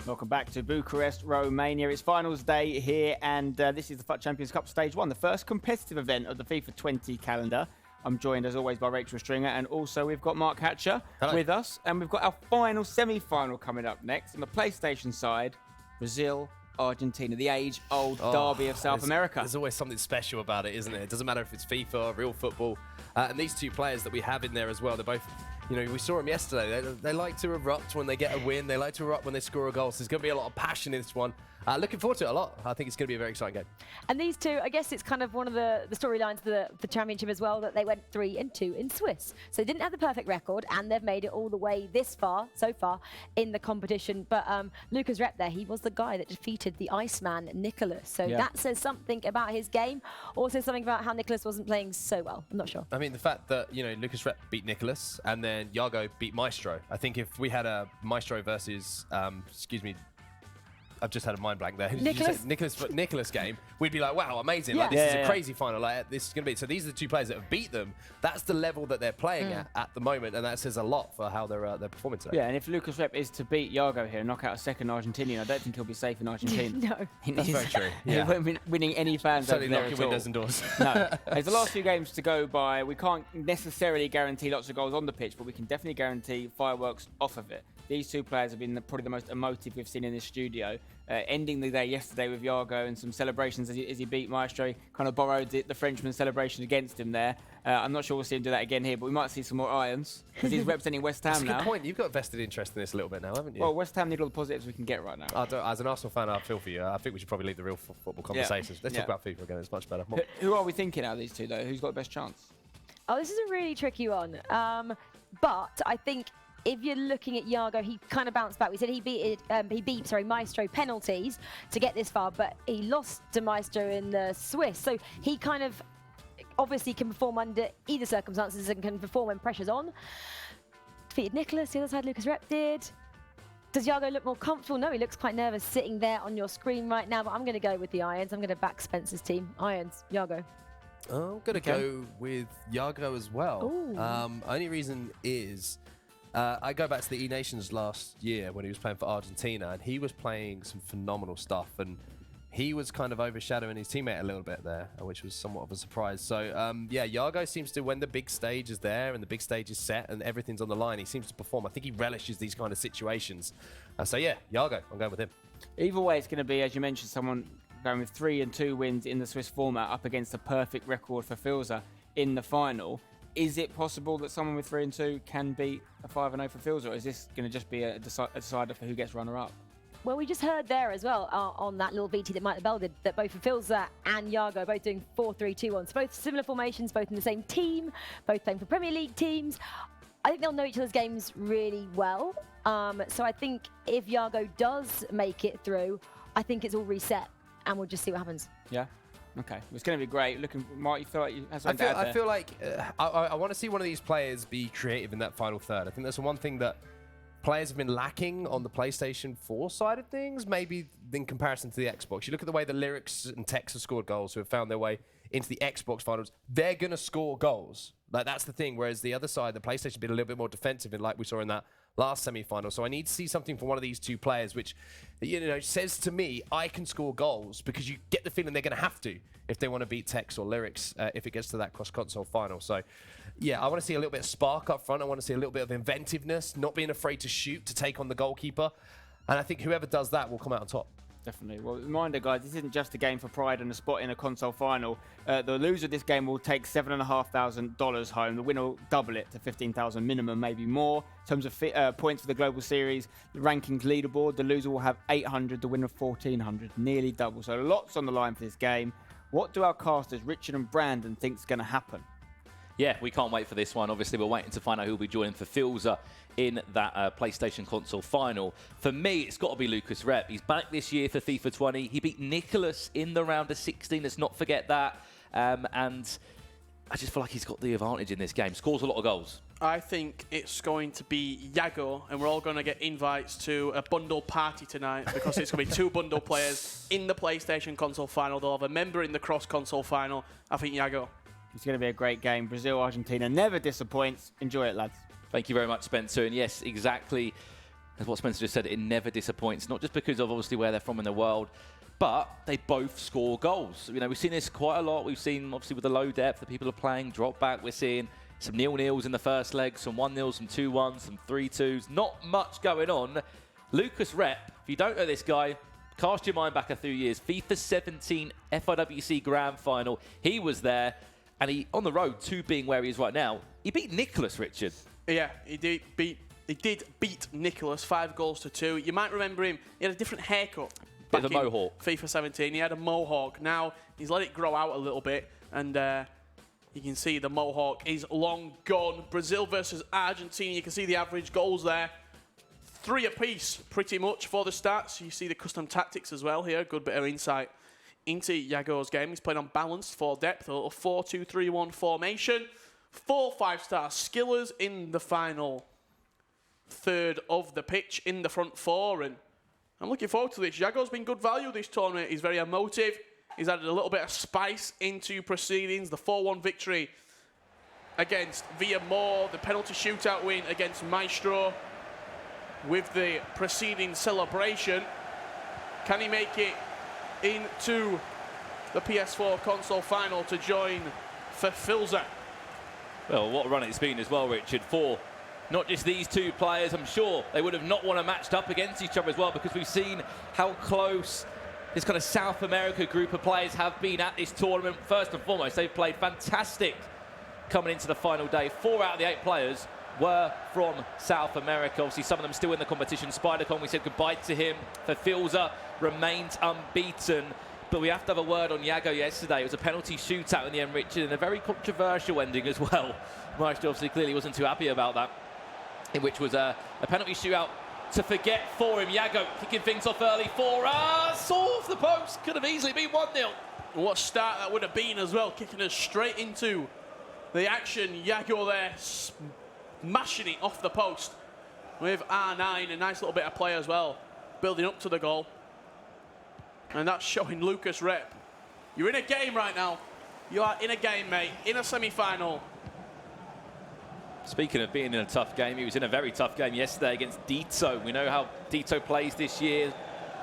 Welcome back to Bucharest, Romania. It's finals day here, and this is the FUT Champions Cup Stage 1, the first competitive event of the FIFA 20 calendar. I'm joined, as always, by Rachel Stringer, and also we've got Mark Hatcher with us, and we've got our final semi-final coming up next. On the PlayStation side, Brazil, Argentina, the age-old derby of South America. There's always something special about it, isn't it? It doesn't matter if it's FIFA or real football. And these two players that we have in there as well, they're both, you know, we saw them yesterday. They like to erupt when they get a win. They like to erupt when they score a goal. So there's going to be a lot of passion in this one. Looking forward to it a lot. I think it's going to be a very exciting game. And these two, I guess it's kind of one of the storylines of the championship as well, that they went 3-2 in Swiss. So they didn't have the perfect record, and they've made it all the way so far in the competition. But LucasRep there, he was the guy that defeated the Iceman, Nicholas. So that says something about his game. Also something about how Nicholas wasn't playing so well. I'm not sure. I mean, the fact that, you know, LucasRep beat Nicholas and then Yago beat Maestro. I think if we had a Maestro versus, I've just had a mind blank there. Nicholas game, we'd be like, wow, amazing. Like, this is a crazy final. Like, this is going to be. So these are the two players that have beat them. That's the level that they're playing at the moment, and that says a lot for how they're performing today. Yeah, and if LucasRep is to beat Yago here and knock out a second Argentinian, I don't think he'll be safe in Argentina. No. That's very true. He won't be winning any fans over there knocking windows and doors. No. There's the last few games to go by. We can't necessarily guarantee lots of goals on the pitch, but we can definitely guarantee fireworks off of it. These two players have been probably the most emotive we've seen in this studio. Ending the day yesterday with Yago and some celebrations as he beat Maestro, kind of borrowed the Frenchman's celebration against him there. I'm not sure we'll see him do that again here, but we might see some more irons because he's representing West Ham now. That's a good point. You've got vested interest in this a little bit now, haven't you? Well, West Ham need all the positives we can get right now. As an Arsenal fan, I feel for you. I think we should probably leave the real football conversations. Let's talk about FIFA again. It's much better. Who are we thinking out of these two, though? Who's got the best chance? Oh, this is a really tricky one. But I think if you're looking at Yago, he kind of bounced back. We said he beat Maestro penalties to get this far, but he lost to Maestro in the Swiss. So he kind of obviously can perform under either circumstances and can perform when pressure's on. Defeated Nicholas, the other side LucasRep did. Does Yago look more comfortable? No, he looks quite nervous sitting there on your screen right now, but I'm going to go with the Irons. I'm going to back Spencer's team. Irons, Yago. I'm going to go with Yago as well. Only reason is I go back to the E-Nations last year when he was playing for Argentina, and he was playing some phenomenal stuff, and he was kind of overshadowing his teammate a little bit there, which was somewhat of a surprise. So, yeah, Yago seems to, when the big stage is there and the big stage is set and everything's on the line, he seems to perform. I think he relishes these kind of situations. So, yeah, Yago, I'm going with him. Either way, it's going to be, as you mentioned, someone going with 3-2 wins in the Swiss format up against a perfect record for Filza in the final. Is it possible that someone with 3-2 can beat a 5-0 for Filza, or is this going to just be a decider for who gets runner-up? Well, we just heard there as well on that little VT that Mike Bell did that both Filza and Yago both doing 4-3-2-1. So both similar formations, both in the same team, both playing for Premier League teams. I think they'll know each other's games really well. So I think if Yago does make it through, I think it's all reset, and we'll just see what happens. Yeah. Okay, it's going to be great. Mark, you feel like you have something to add there? I feel like I want to see one of these players be creative in that final third. I think that's the one thing that players have been lacking on the PlayStation 4 side of things, maybe in comparison to the Xbox. You look at the way the Lyrics and Tex have scored goals, who have found their way into the Xbox finals. They're going to score goals. Like, that's the thing. Whereas the other side, the PlayStation, been a little bit more defensive, and like we saw in that last semi-final. So I need to see something from one of these two players, which, you know, says to me, I can score goals, because you get the feeling they're going to have to if they want to beat Tex or Lyrics if it gets to that cross-console final. So, yeah, I want to see a little bit of spark up front. I want to see a little bit of inventiveness, not being afraid to shoot, to take on the goalkeeper. And I think whoever does that will come out on top. Definitely. Well, reminder, guys, this isn't just a game for pride and a spot in a console final. The loser of this game will take $7,500 home. The winner will double it to $15,000 minimum, maybe more. In terms of points for the Global Series, the rankings leaderboard, the loser will have 800, the winner 1,400, nearly double. So lots on the line for this game. What do our casters, Richard and Brandon, think is going to happen? Yeah, we can't wait for this one. Obviously, we're waiting to find out who will be joining for Filza in that PlayStation console final. For me, it's got to be LucasRep. He's back this year for FIFA 20. He beat Nicholas in the round of 16. Let's not forget that. And I just feel like he's got the advantage in this game. Scores a lot of goals. I think it's going to be Yago, and we're all going to get invites to a bundle party tonight, because it's going to be two bundle players in the PlayStation console final. They'll have a member in the cross-console final. I think Yago. It's going to be a great game. Brazil, Argentina never disappoints. Enjoy it, lads. Thank you very much, Spencer. And yes, exactly. as what Spencer just said, it never disappoints, not just because of obviously where they're from in the world, but they both score goals. You know, we've seen this quite a lot. We've seen, obviously, with the low depth that people are playing, drop back. We're seeing some 0-0s in the first leg, some 1-0s, some 2-1s, some 3-2s. Not much going on. LucasRep, if you don't know this guy, cast your mind back a few years. FIFA 17 FIWC Grand Final. He was there, and he, on the road to being where he is right now, he beat Nicholas, Richard. Yeah, he did beat Nicholas 5-2. You might remember him. He had a different haircut. Bit of a mohawk. FIFA 17, he had a mohawk. Now he's let it grow out a little bit, and you can see the mohawk is long gone. Brazil versus Argentina. You can see the average goals there. 3 apiece, pretty much, for the stats. You see the custom tactics as well here. Good bit of insight into Yago's game. He's playing on balanced for depth, a little 4-2-3-1 formation. 4 5-star skillers in the final third of the pitch, in the front 4, and I'm looking forward to this. Yago's been good value this tournament. He's very emotive. He's added a little bit of spice into proceedings. The 4-1 victory against Via Moore, the penalty shootout win against Maestro with the preceding celebration. Can he make it into the PS4 console final to join for Filza? Well, what a run it's been as well, Richard, for not just these 2 players. I'm sure they would have not want to matched up against each other as well, because we've seen how close this kind of South America group of players have been at this tournament. First and foremost, they've played fantastic coming into the final day. 4 out of the 8 players were from South America. Obviously, some of them still in the competition. Spidercon, we said goodbye to him. For Filza, remains unbeaten. But we have to have a word on Yago yesterday. It was a penalty shootout in the end, Richard, and a very controversial ending as well. Maestro obviously clearly wasn't too happy about that, in which was a penalty shootout to forget for him. Yago kicking things off early for us. Off the post. Could have easily been 1-0. What start that would have been as well, kicking us straight into the action. Yago there smashing it off the post with R9. A nice little bit of play as well, building up to the goal. And that's showing LucasRep. You're in a game right now. You are in a game, mate. In a semi-final. Speaking of being in a tough game, he was in a very tough game yesterday against Dito. We know how Dito plays this year.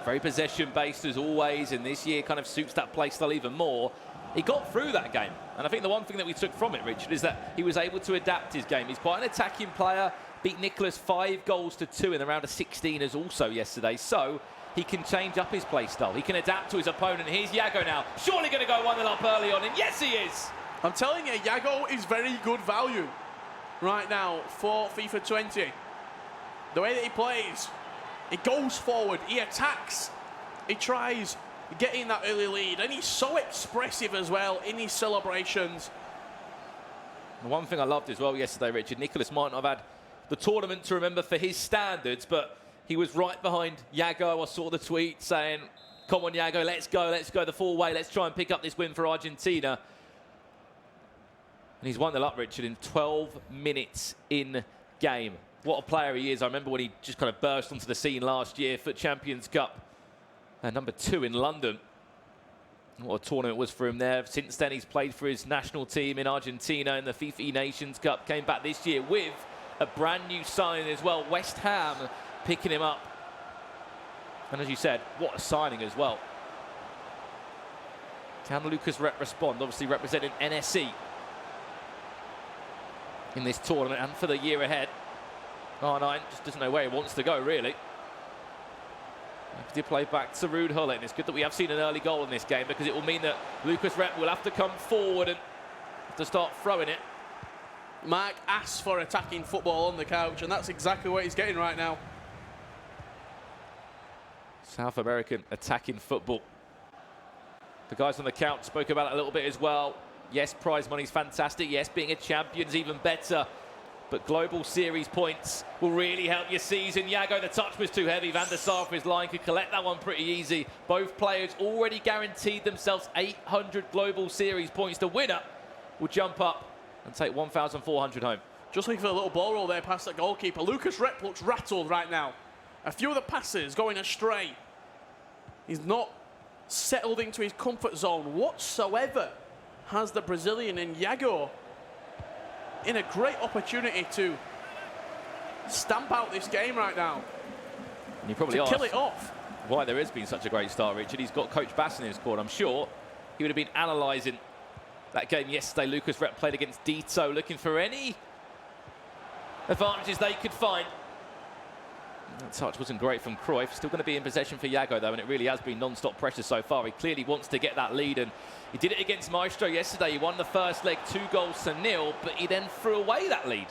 Very possession-based as always, and this year kind of suits that play style even more. He got through that game, and I think the one thing that we took from it, Richard, is that he was able to adapt his game. He's quite an attacking player. Beat Nicholas 5-2 in the round of 16 as also yesterday, so he can change up his play style. He can adapt to his opponent. Here's Yago now. Surely going to go 1-0 up early on, and yes, he is. I'm telling you, Yago is very good value right now for FIFA 20. The way that he plays, he goes forward, he attacks, he tries getting that early lead, and he's so expressive as well in his celebrations. The one thing I loved as well yesterday, Richard, Nicholas might not have had the tournament to remember for his standards, but he was right behind Yago. I saw the tweet saying, come on, Yago, let's go the full way. Let's try and pick up this win for Argentina. And he's 1-0 up, Richard, in 12 minutes in game. What a player he is. I remember when he just kind of burst onto the scene last year for Champions Cup. Number 2 in London. What a tournament it was for him there. Since then, he's played for his national team in Argentina in the FIFA Nations Cup. Came back this year with a brand new signing as well. West Ham picking him up. And as you said, what a signing as well. Can LucasRep respond? Obviously representing NSE in this tournament and for the year ahead. R9 just doesn't know where he wants to go, really. He play back to Ruud Gullit, and it's good that we have seen an early goal in this game, because it will mean that LucasRep will have to come forward and have to start throwing it. Mark asks for attacking football on the couch, and that's exactly what he's getting right now. South American attacking football. The guys on the couch spoke about it a little bit as well. Yes, prize money's fantastic. Yes, being a champion's even better. But global series points will really help your season. Yago, the touch was too heavy. Van der Sar for his line could collect that one pretty easy. Both players already guaranteed themselves 800 global series points. The winner will jump up and take 1,400 home. Just looking for a little ball roll there past the goalkeeper. LucasRep looks rattled right now. A few of the passes going astray. He's not settled into his comfort zone whatsoever, has the Brazilian, in Yago in a great opportunity to stamp out this game right now. You probably to asked kill it off. why there has been such a great start, Richard. He's got Coach Bass in his squad. I'm sure he would have been analysing that game yesterday. LucasRep played against Dito, looking for any advantages they could find. That touch wasn't great from Cruyff. Still going to be in possession for Yago, though, and it really has been non-stop pressure so far. He clearly wants to get that lead, and he did it against Maestro yesterday. He won the first leg 2-0, but he then threw away that lead.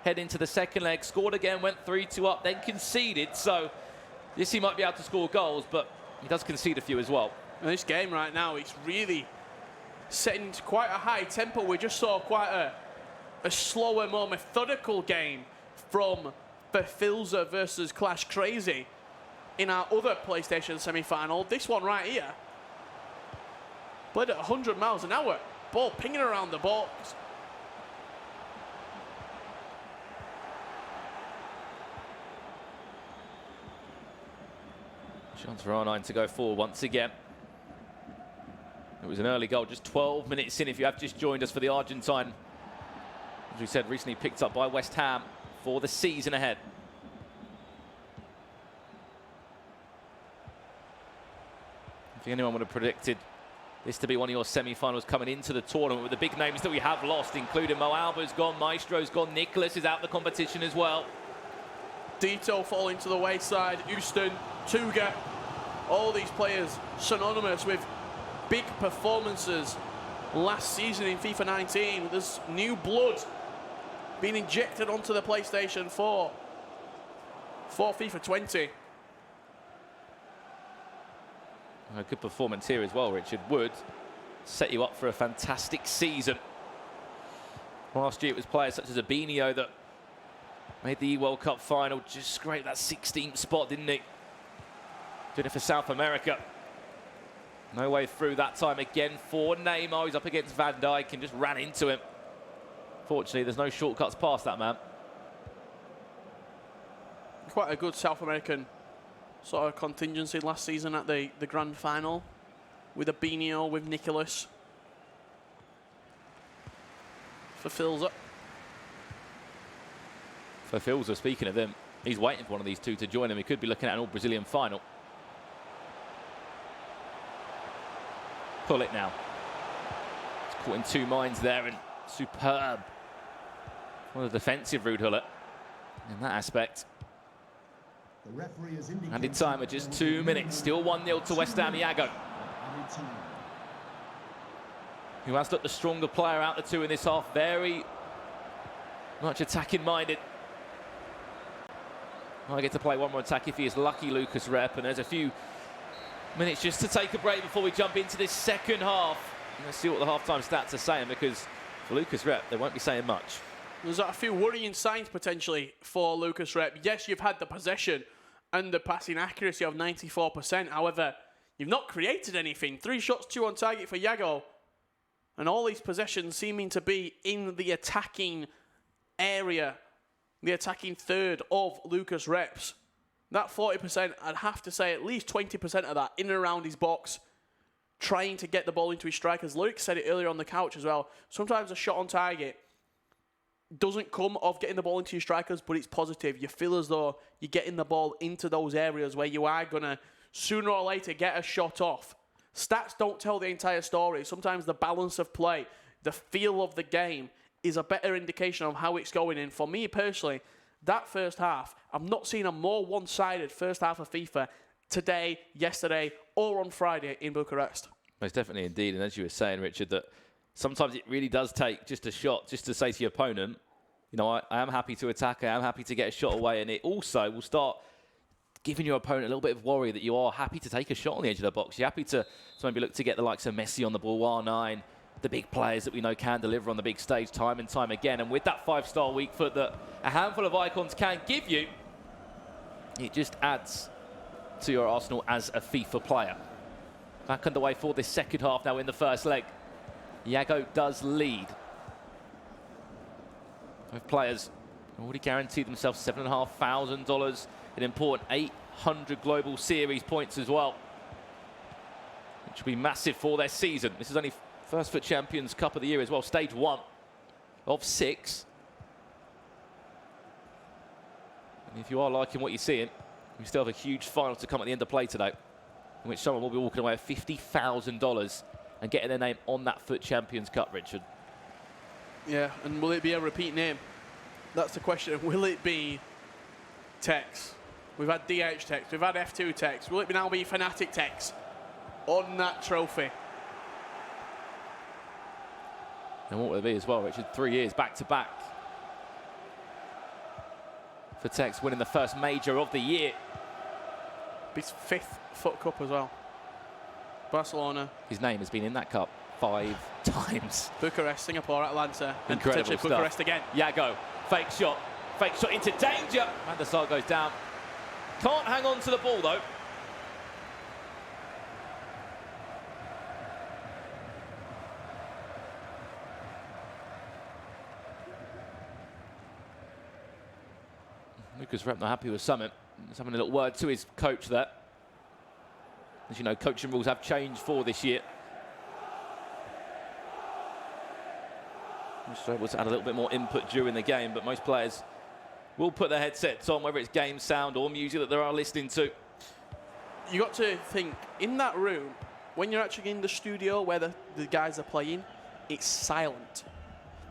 Head into the second leg, scored again, went 3-2 up, then conceded. So, yes, he might be able to score goals, but he does concede a few as well. And this game right now, it's really setting to quite a high tempo. We just saw quite a slower, more methodical game from Filza versus Clash Crazy in our other PlayStation semi-final. This one right here played at 100 miles an hour. Ball pinging around the box. Chance for R9 to go forward once again. It was an early goal, just 12 minutes in. If you have just joined us for the Argentine, as we said, recently picked up by West Ham for the season ahead. I think anyone would have predicted this to be one of your semi-finals coming into the tournament with the big names that we have lost, including Mo Alba's gone, Maestro's gone, Nicholas is out the competition as well. Dito falling to the wayside, Houston, Tuga, all these players synonymous with big performances last season in FIFA 19. There's new blood being injected onto the PlayStation 4 for FIFA 20. A good performance here as well, Richard. Would set you up for a fantastic season. Last year it was players such as Abinio that made the World Cup final, just scraped that 16th spot, didn't he? Did it for South America. No way through that time again for Neymar. He's up against Van Dijk and just ran into him. Fortunately, there's no shortcuts past that man. Quite a good South American sort of contingency last season at the grand final with Abinio, with Nicholas. For Filza. For Filza, speaking of him, he's waiting for one of these two to join him. He could be looking at an all-Brazilian final. Pull it now. It's caught in two minds there, and superb. What a defensive Rudhuller in that aspect. And in time at just 2 minutes, still 1-0 to West Ham. Yago, who has looked the stronger player out the two in this half, very much attacking minded. I get to play one more attack if he is lucky, LucasRep, and there's a few minutes just to take a break before we jump into this second half. Let's see what the halftime stats are saying, because for LucasRep, they won't be saying much. There's a few worrying signs potentially for LucasRep. Yes, you've had the possession and the passing accuracy of 94%. However, you've not created anything. 3 shots, 2 on target for Yago. And all these possessions seeming to be in the attacking area, the attacking third of LucasRep's. That 40%, I'd have to say at least 20% of that in and around his box, trying to get the ball into his strikers. Luke said it earlier on the couch as well. Sometimes a shot on target doesn't come of getting the ball into your strikers, but it's positive. You feel as though you're getting the ball into those areas where you are going to, sooner or later, get a shot off. Stats don't tell the entire story. Sometimes the balance of play, the feel of the game, is a better indication of how it's going. And for me personally, that first half, I've not seen a more one-sided first half of FIFA today, yesterday, or on Friday in Bucharest. Most definitely indeed. And as you were saying, Richard, that sometimes it really does take just a shot, just to say to your opponent, you know, I am happy to attack, I am happy to get a shot away, and it also will start giving your opponent a little bit of worry that you are happy to take a shot on the edge of the box. You're happy to maybe look to get the likes of Messi on the ball, R9, the big players that we know can deliver on the big stage time and time again. And with that 5-star weak foot that a handful of icons can give you, it just adds to your arsenal as a FIFA player. Back underway for this second half now in the first leg. Yago does lead. Both players already guaranteed themselves $7,500 in important 800 Global Series points as well, which will be massive for their season. This is only First FUT Champions Cup of the year as well, stage 1 of 6. And if you are liking what you're seeing, We still have a huge final to come at the end of play today, in which someone will be walking away with $50,000 and getting their name on that FUT Champions Cup, Richard. Yeah, and will it be a repeat name? That's the question. Will it be Tex? We've had DH Tex, we've had F2 Tex. Will it now be Fnatic Tex on that trophy? And what will it be as well, Richard? 3 years back-to-back for Tex, winning the first major of the year. His 5th FUT Cup as well. Barcelona. His name has been in that cup 5 times. Bucharest, Singapore, Atlanta, and Incredible potentially stuff. Bucharest again. Yago, fake shot into danger. And the side goes down. Can't hang on to the ball though. LucasRep not happy with Summit. He's having a little word to his coach there. As you know, coaching rules have changed for this year. Just able to add a little bit more input during the game, but most players will put their headsets on, whether it's game sound or music that they are listening to. You got to think, in that room, when you're actually in the studio where the guys are playing, it's silent.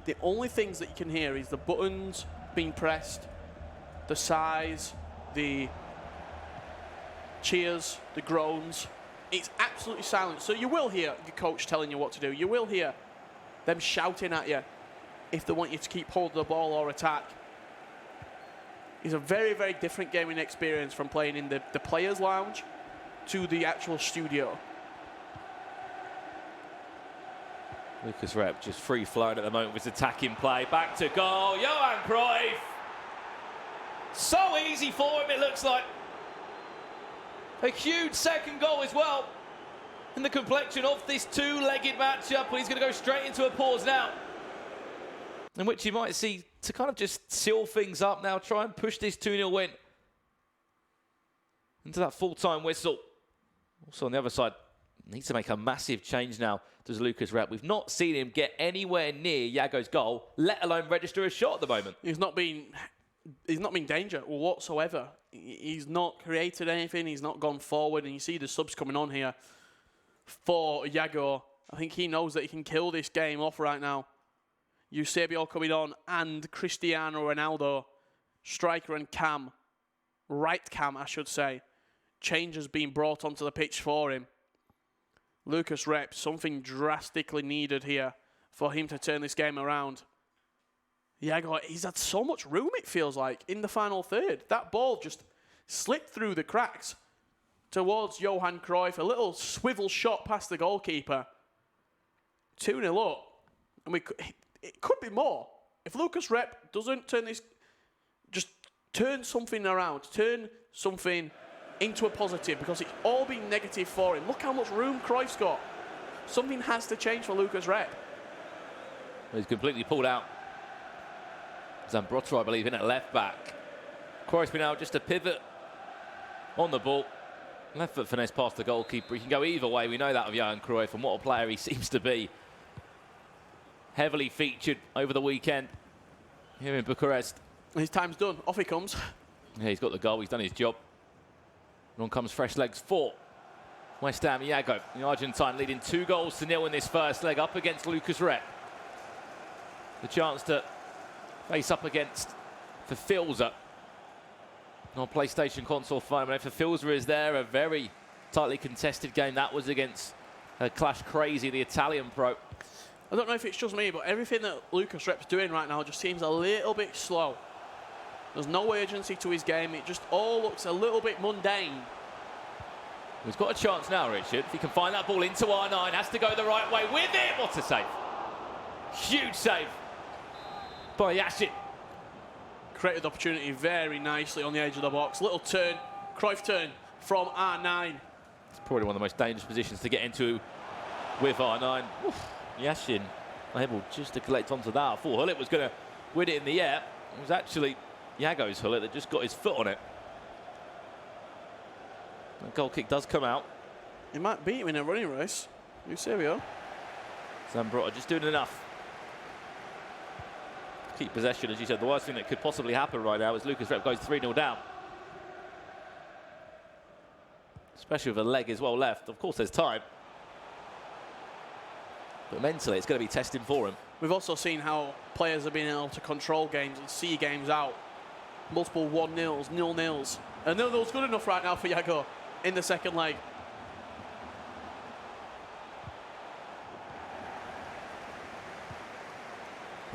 The only things that you can hear is the buttons being pressed, the sighs, the cheers, the groans. It's absolutely silent. So you will hear your coach telling you what to do. You will hear them shouting at you if they want you to keep hold of the ball or attack. It's a very, very different gaming experience from playing in the players' lounge to the actual studio. LucasRep just free-flowing at the moment with his attacking play. Back to goal, Johan Cruyff. So easy for him, it looks like. A huge second goal as well in the complexion of this two-legged matchup. He's going to go straight into a pause now, in which you might see to kind of just seal things up now, try and push this 2-0 win into that full-time whistle. Also on the other side, needs to make a massive change now, does LucasRep. We've not seen him get anywhere near Yago's goal, let alone register a shot at the moment. He's not been in danger whatsoever. He's not created anything. He's not gone forward. And you see the subs coming on here for Yago. I think he knows that he can kill this game off right now. Eusebio coming on and Cristiano Ronaldo, striker and cam, right cam I should say. Change has been brought onto the pitch for him. LucasRep, something drastically needed here for him to turn this game around. Yago, he's had so much room, it feels like, in the final third. That ball just slipped through the cracks towards Johan Cruyff. A little swivel shot past the goalkeeper. 2-0 up. And it could be more. If LucasRep doesn't turn this, just turn something around, turn something into a positive, because it's all been negative for him. Look how much room Cruyff's got. Something has to change for LucasRep. He's completely pulled out. Zambrotta, I believe, in at left back. Cruyff's been out just a pivot on the ball. Left foot finesse past the goalkeeper. He can go either way. We know that of Johan Cruyff, and what a player he seems to be. Heavily featured over the weekend here in Bucharest. His time's done. Off he comes. Yeah, he's got the goal. He's done his job. And on comes fresh legs for West Ham. Yago, the Argentine, leading 2-0 in this first leg up against LucasRep. The chance to face up against Fafilza on PlayStation console final. And Fafilza is there, a very tightly contested game. That was against Clash Crazy, the Italian pro. I don't know if it's just me, but everything that LucasRep's doing right now just seems a little bit slow. There's no urgency to his game. It just all looks a little bit mundane. He's got a chance now, Richard. If he can find that ball into R9, has to go the right way with it. What a save. Huge save by Yashin. Created the opportunity very nicely on the edge of the box. Little turn, Cruyff turn from R9. It's probably one of the most dangerous positions to get into with R9. Oof. Yashin able just to collect onto that. I thought Hullet was going to win it in the air. It was actually Yago's Hullet that just got his foot on it. The goal kick does come out. He might beat him in a running race. Eusebio. Zambrotta just doing enough. Keep possession, as you said. The worst thing that could possibly happen right now is LucasRep goes 3-0 down. especially with a leg as well left. Of course, there's time. But mentally, it's going to be testing for him. We've also seen how players have been able to control games and see games out. Multiple 1-0s, 0-0s. And 0-0's good enough right now for Yago in the second leg.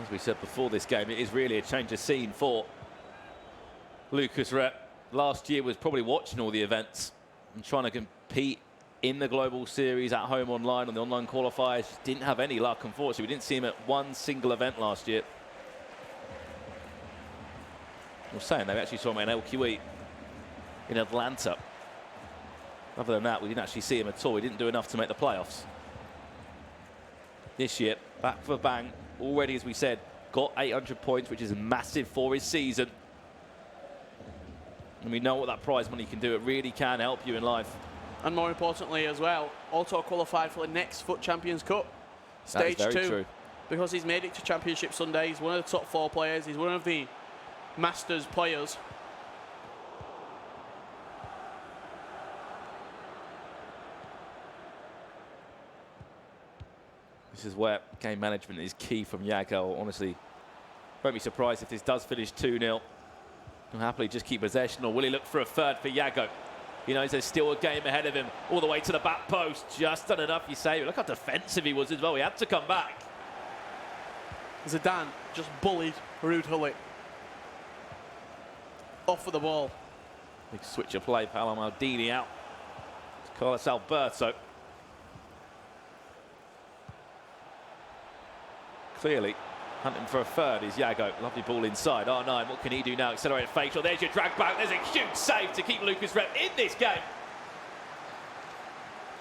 As we said before this game, it is really a change of scene for LucasRep. Last year was probably watching all the events and trying to compete in the global series at home online on the online qualifiers. Didn't have any luck, unfortunately. We didn't see him at one single event last year. I was saying they actually saw him in LQE in Atlanta. Other than that, we didn't actually see him at all. He didn't do enough to make the playoffs. This year, back for bang. Already, as we said, got 800 points, which is massive for his season. And we know what that prize money can do. It really can help you in life. And more importantly as well, auto qualified for the next FUT Champions Cup. Stage 2. True. Because he's made it to Championship Sunday. He's one of the top 4 players. He's one of the Masters players. This is where game management is key from Yago. Honestly, won't be surprised if this does finish 2-0. He'll happily just keep possession, or will he look for a third for Yago? He knows there's still a game ahead of him, all the way to the back post. Just done enough, you say. Look how defensive he was as well. He had to come back. Zidane just bullied Ruud Gullit. Off for the ball. Big switch of play, Paolo Maldini out. It's Carlos Alberto. Clearly hunting for a third is Yago. Lovely ball inside. R9, what can he do now? Accelerated facial. There's your drag back. There's a huge save to keep LucasRep in this game.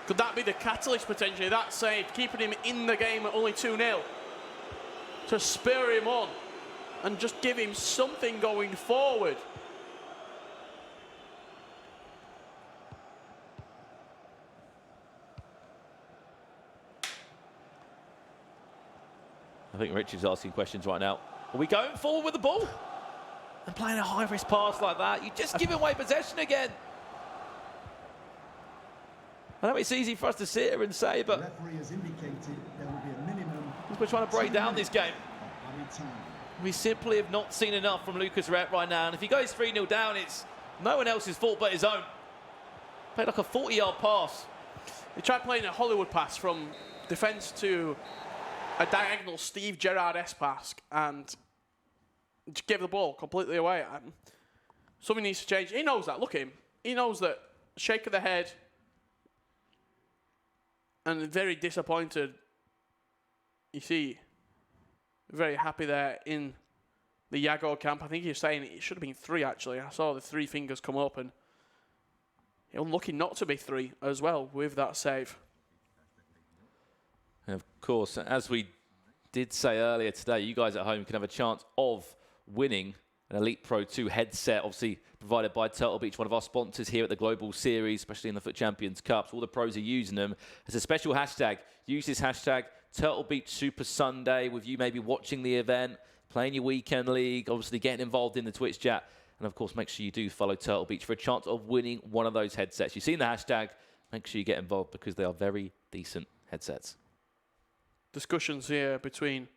Could that be the catalyst potentially? That save, keeping him in the game at only 2-0. To spur him on and just give him something going forward. I think Richard's asking questions right now. Are we going forward with the ball? And playing a high-risk pass like that, you just give away possession again. I know it's easy for us to sit here and say, but we're trying to break down this game. We simply have not seen enough from LucasRep right now. And if he goes 3-0 down, it's no one else's fault but his own. Played like a 40-yard pass. He tried playing a Hollywood pass from defence to a diagonal Steve Gerrard-esque pass and just gave the ball completely away. Something needs to change. He knows that. Look at him. He knows that. Shake of the head. And very disappointed. You see, very happy there in the Yago camp. I think he was saying it should have been 3, actually. I saw the 3 fingers come up, and unlucky not to be 3 as well with that save. And of course, as we did say earlier today, you guys at home can have a chance of winning an Elite Pro 2 headset, obviously provided by Turtle Beach, one of our sponsors here at the Global Series, especially in the FUT Champions Cups. All the pros are using them. As a special hashtag, use this hashtag, Turtle Beach Super Sunday, with you maybe watching the event, playing your weekend league, obviously getting involved in the Twitch chat. And of course, make sure you do follow Turtle Beach for a chance of winning one of those headsets. You've seen the hashtag, make sure you get involved because they are very decent headsets. Discussions here between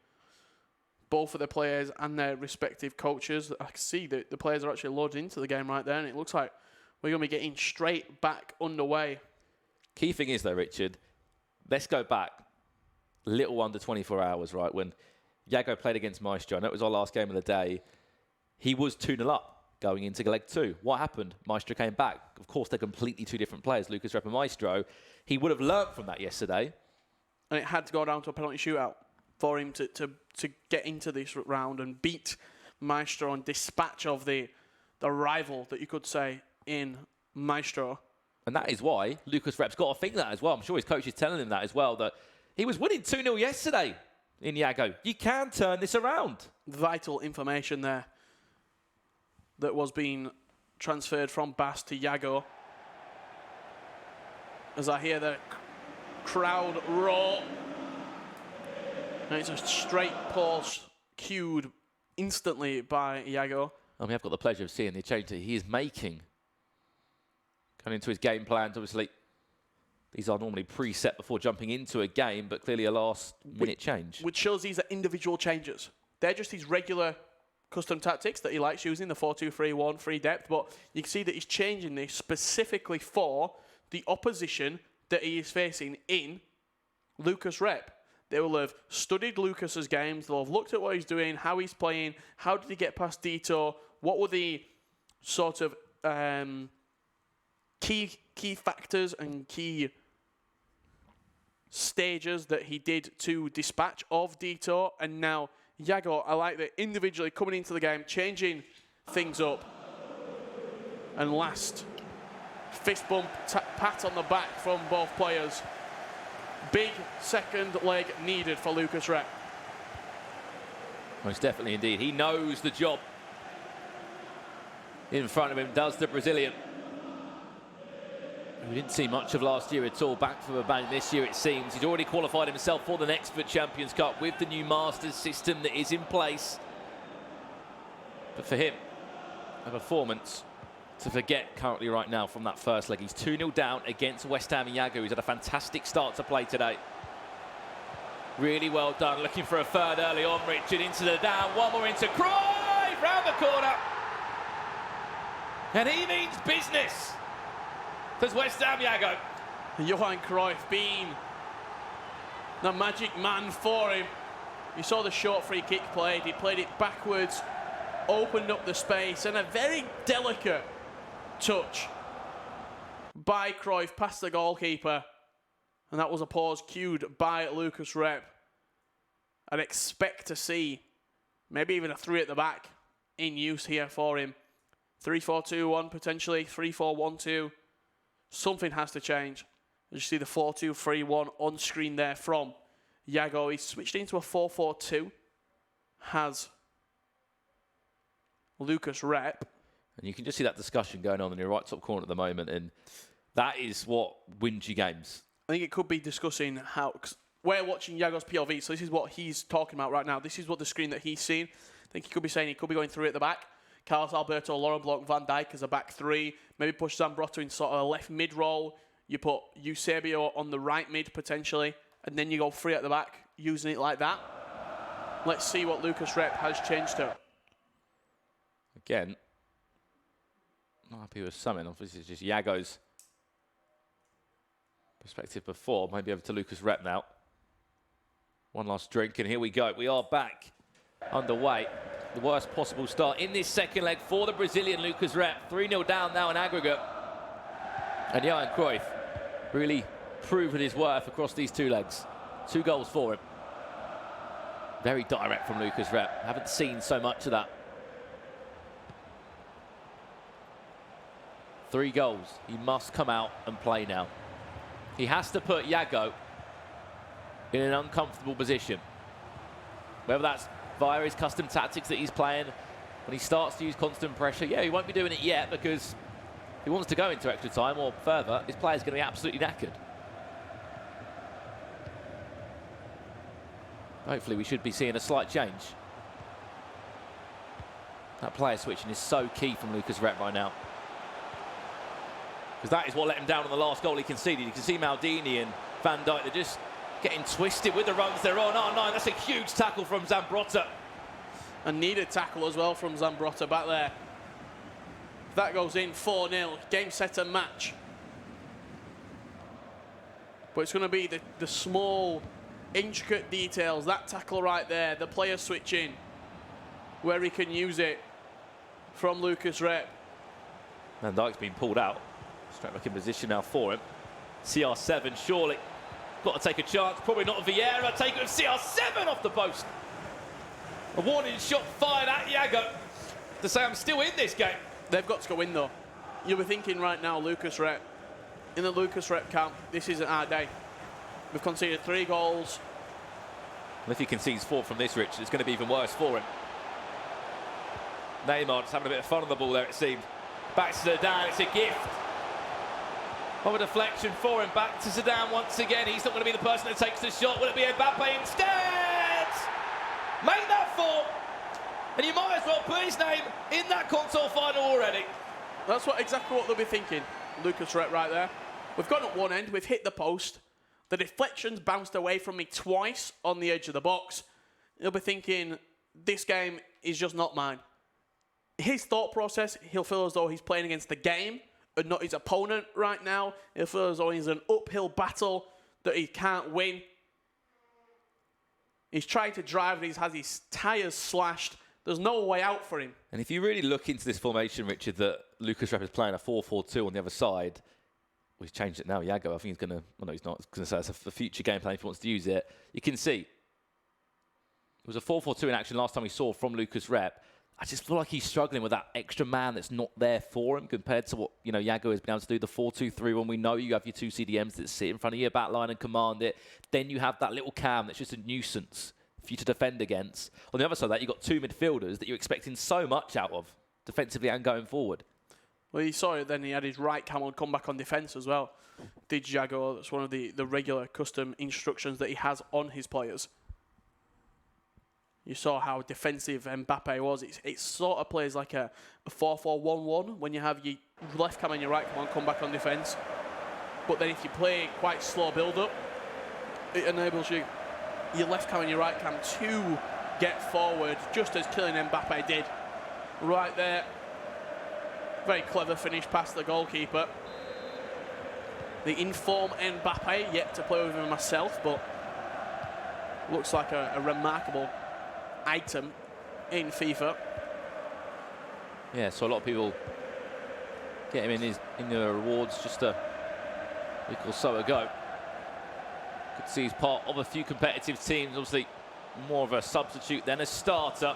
both of the players and their respective coaches. I can see that the players are actually loaded into the game right there, and it looks like we're going to be getting straight back underway. Key thing is, though, Richard, let's go back a little under 24 hours, right, when Yago played against Maestro. I know it was our last game of the day. He was 2-0 up going into leg 2. What happened? Maestro came back. Of course, they're completely two different players, LucasRep and Maestro. He would have learnt from that yesterday. And it had to go down to a penalty shootout for him to get into this round and beat Maestro and dispatch of the rival that you could say in Maestro. And that is why LucasRep's got to think that as well. I'm sure his coach is telling him that as well, that he was winning 2-0 yesterday in Yago. You can turn this around. Vital information there that was being transferred from Bass to Yago. As I hear the crowd roar. And it's a straight pause cued instantly by Yago. And we have got the pleasure of seeing the change that he is making. Going into his game plans, obviously, these are normally preset before jumping into a game, but clearly a last-minute change. Which shows these are individual changes. They're just his regular custom tactics that he likes using, the 4-2-3-1, free depth, but you can see that he's changing this specifically for the opposition that he is facing in LucasRep. They will have studied Lucas's games, they'll have looked at what he's doing, how he's playing, how did he get past Dito, what were the sort of key factors and key stages that he did to dispatch of Dito, and now Yago, I like that individually coming into the game, changing things up. And last, fist bump, pat on the back from both players. Big second leg needed for LucasRep. Most definitely indeed. He knows the job in front of him, does the Brazilian. We didn't see much of last year at all. Back from a bang this year, it seems. He's already qualified himself for the next FUT Champions Cup with the new Masters system that is in place. But for him, a performance to forget currently right now from that first leg. He's 2-0 down against West Ham and Yago. He's had a fantastic start to play today. Really well done. Looking for a third early on. Richard into the down. One more into Cruyff round the corner. And he means business. There's West Ham, Yago. Johan Cruyff being the magic man for him. You saw the short free kick played. He played it backwards, opened up the space, and a very delicate touch by Cruyff past the goalkeeper. And that was a pause cued by LucasRep. I'd expect to see maybe even a 3 at the back in use here for him. 3-4-2-1 potentially, 3-4-1-2. Something has to change. As you see the 4-2-3-1 on screen there from Yago. He's switched into a 4-4-2. Has LucasRep. And you can just see that discussion going on in your right top corner at the moment. And that is what wins you games. I think it could be discussing how... We're watching Yago's POV, so this is what he's talking about right now. This is what the screen that he's seen. I think he could be saying he could be going 3 at the back. Carlos Alberto, Laurent Blanc, Van Dijk as a back 3. Maybe push Zambrotta in sort of a left mid role. You put Eusebio on the right mid potentially. And then you go 3 at the back, using it like that. Let's see what LucasRep has changed to. Again, not happy with something. Obviously, it's just Yago's perspective before. Maybe over to LucasRep now. One last drink, and here we go. We are back underway. The worst possible start in this second leg for the Brazilian LucasRep. 3-0 down now in aggregate. And Johan Cruyff really proven his worth across these 2 legs. 2 goals for him. Very direct from LucasRep. Haven't seen so much of that. 3 goals. He must come out and play now. He has to put Yago in an uncomfortable position. Whether that's via his custom tactics that he's playing, when he starts to use constant pressure, yeah, he won't be doing it yet because if he wants to go into extra time or further, his player's going to be absolutely knackered. Hopefully we should be seeing a slight change. That player switching is so key from LucasRep right now. Because that is what let him down on the last goal he conceded. You can see Maldini and Van Dijk, they're just getting twisted with the runs they're on. Oh, no, that's a huge tackle from Zambrotta. A needed tackle as well from Zambrotta back there. That goes in 4-0. Game, set and match. But it's going to be the small, intricate details. That tackle right there, the player switching, where he can use it from LucasRep. Van Dijk's been pulled out. Straight back in position now for him. CR7, surely. Got to take a chance. Probably not Vieira. Take it with CR7 off the post. A warning shot fired at Yago to say I'm still in this game. They've got to go in, though. You'll be thinking right now, LucasRep. In the LucasRep camp, this isn't our day. We've conceded 3 goals. And if he concedes 4 from this, Rich, it's going to be even worse for him. Neymar just having a bit of fun on the ball there, it seemed. Back to Zidane, it's a gift. Of a deflection for him, back to Zidane once again. He's not going to be the person that takes the shot. Will it be Mbappe instead? Make that 4. And you might as well put his name in that console final already. That's exactly what they'll be thinking. LucasRep right there. We've gone at one end, we've hit the post. The deflection's bounced away from me twice on the edge of the box. He'll be thinking, this game is just not mine. His thought process, he'll feel as though he's playing against the game and not his opponent right now. He'll feel as though he's an uphill battle that he can't win. He's trying to drive and he's had his tyres slashed. There's no way out for him. And if you really look into this formation, Richard, that LucasRep is playing a 4-4-2 on the other side, well, he's changed it now. Yago, I think he's going to... Well, no, he's not. He's going to say it's a future game plan if he wants to use it. You can see it was a 4-4-2 in action last time we saw from LucasRep. I just feel like he's struggling with that extra man that's not there for him compared to what, you know, Yago has been able to do, the 4-2-3, when we know you have your two CDMs that sit in front of your back line and command it. Then you have that little cam that's just a nuisance for you to defend against. On the other side of that, you've got two midfielders that you're expecting so much out of, defensively and going forward. Well, you saw it then. He had his right cam on, come back on defence as well. Did Yago? That's one of the regular custom instructions that he has on his players. You saw how defensive Mbappe was. It sort of plays like a 4-4-1-1 when you have your left cam and your right cam on, come back on defence. But then if you play quite slow build-up, it enables you, your left cam and your right cam, to get forward, just as Kylian Mbappe did right there. Very clever finish past the goalkeeper. The informed Mbappe, yet to play with him myself, but looks like a remarkable item in FIFA. Yeah, so a lot of people get him in the rewards just a week or so ago. Could see he's part of a few competitive teams, obviously more of a substitute than a starter.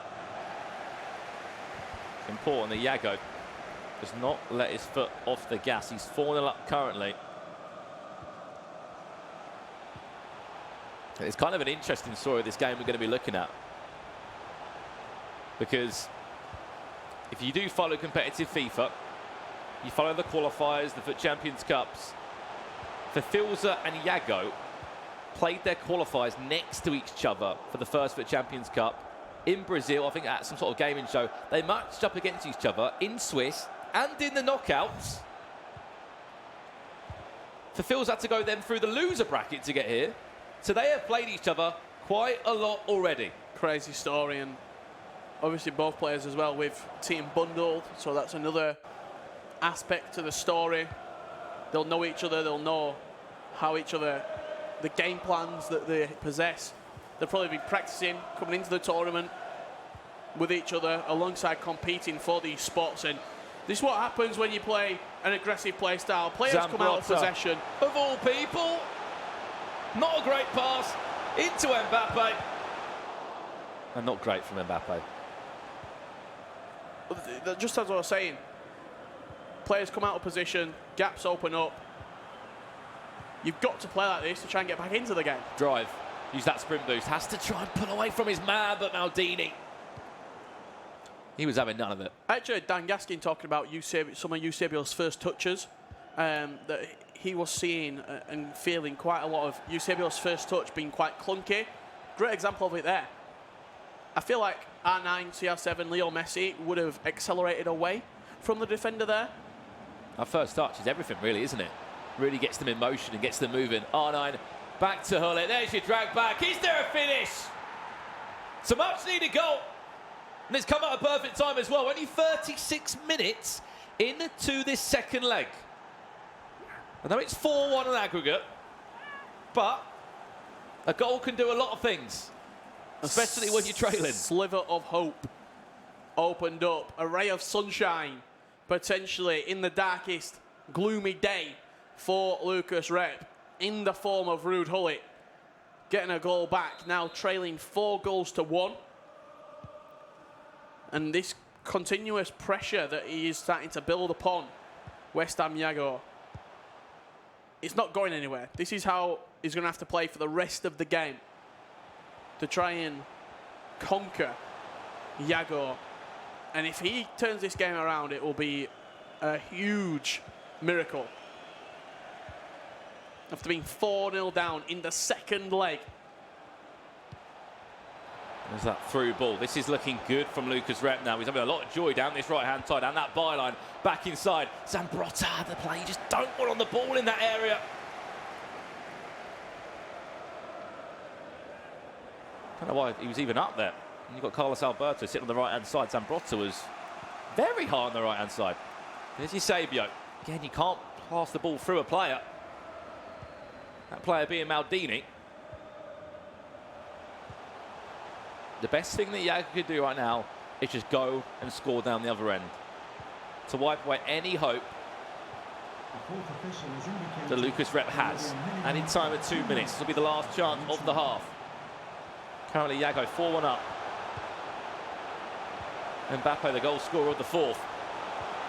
It's important that Yago does not let his foot off the gas. He's 4-0 up currently. It's kind of an interesting story, this game we're going to be looking at. Because if you do follow competitive FIFA, you follow the qualifiers, the FUT Champions Cups, Filza and Yago played their qualifiers next to each other for the first FUT Champions Cup in Brazil. I think at some sort of gaming show. They matched up against each other in Swiss and in the knockouts. Filza had to go then through the loser bracket to get here. So they have played each other quite a lot already. Crazy story, and obviously both players as well with team bundled, so that's another aspect to the story. They'll know each other, they'll know how each other, the game plans that they possess. They'll probably be practicing coming into the tournament with each other alongside competing for these spots. And this is what happens when you play an aggressive play style. Players come out of possession. Of all people, not a great pass into Mbappe. And not great from Mbappe. Just as I was saying, players come out of position, gaps open up. You've got to play like this to try and get back into the game. Drive, use that sprint boost. Has to try and pull away from his man, but Maldini, he was having none of it. Actually, Dan Gaskin talking about some of Eusebio's first touches, that he was seeing and feeling quite a lot of Eusebio's first touch being quite clunky. Great example of it there. I feel like R9, CR7, Leo Messi would have accelerated away from the defender there. Our first touch is everything, really, isn't it? Really gets them in motion and gets them moving. R9 back to Hullet. There's your drag back. Is there a finish? It's a much needed goal. And it's come at a perfect time as well. Only 36 minutes into this second leg. I know it's 4-1 on aggregate, but a goal can do a lot of things, especially when you're trailing. Sliver of hope opened up. A ray of sunshine, potentially in the darkest, gloomy day for LucasRep, in the form of Ruud Hullet. Getting a goal back, now trailing 4-1. And this continuous pressure that he is starting to build upon West Ham Yago, it's not going anywhere. This is how he's going to have to play for the rest of the game to try and conquer Yago. And if he turns this game around, it will be a huge miracle. After being 4-0 down in the second leg. There's that through ball. This is looking good from LucasRep now. He's having a lot of joy down this right-hand side, down that byline. Back inside. Zambrotta, the play. You just don't want on the ball in that area. I don't know why he was even up there. And you've got Carlos Alberto sitting on the right-hand side. Zambrotta was very high on the right-hand side. There's Eusebio. Again, you can't pass the ball through a player. That player being Maldini. The best thing that Yago could do right now is just go and score down the other end to wipe away any hope that LucasRep has. And in time at 2 minutes, this will be the last chance of the half. Currently Yago 4-1 up. Mbappe, the goal scorer of the fourth.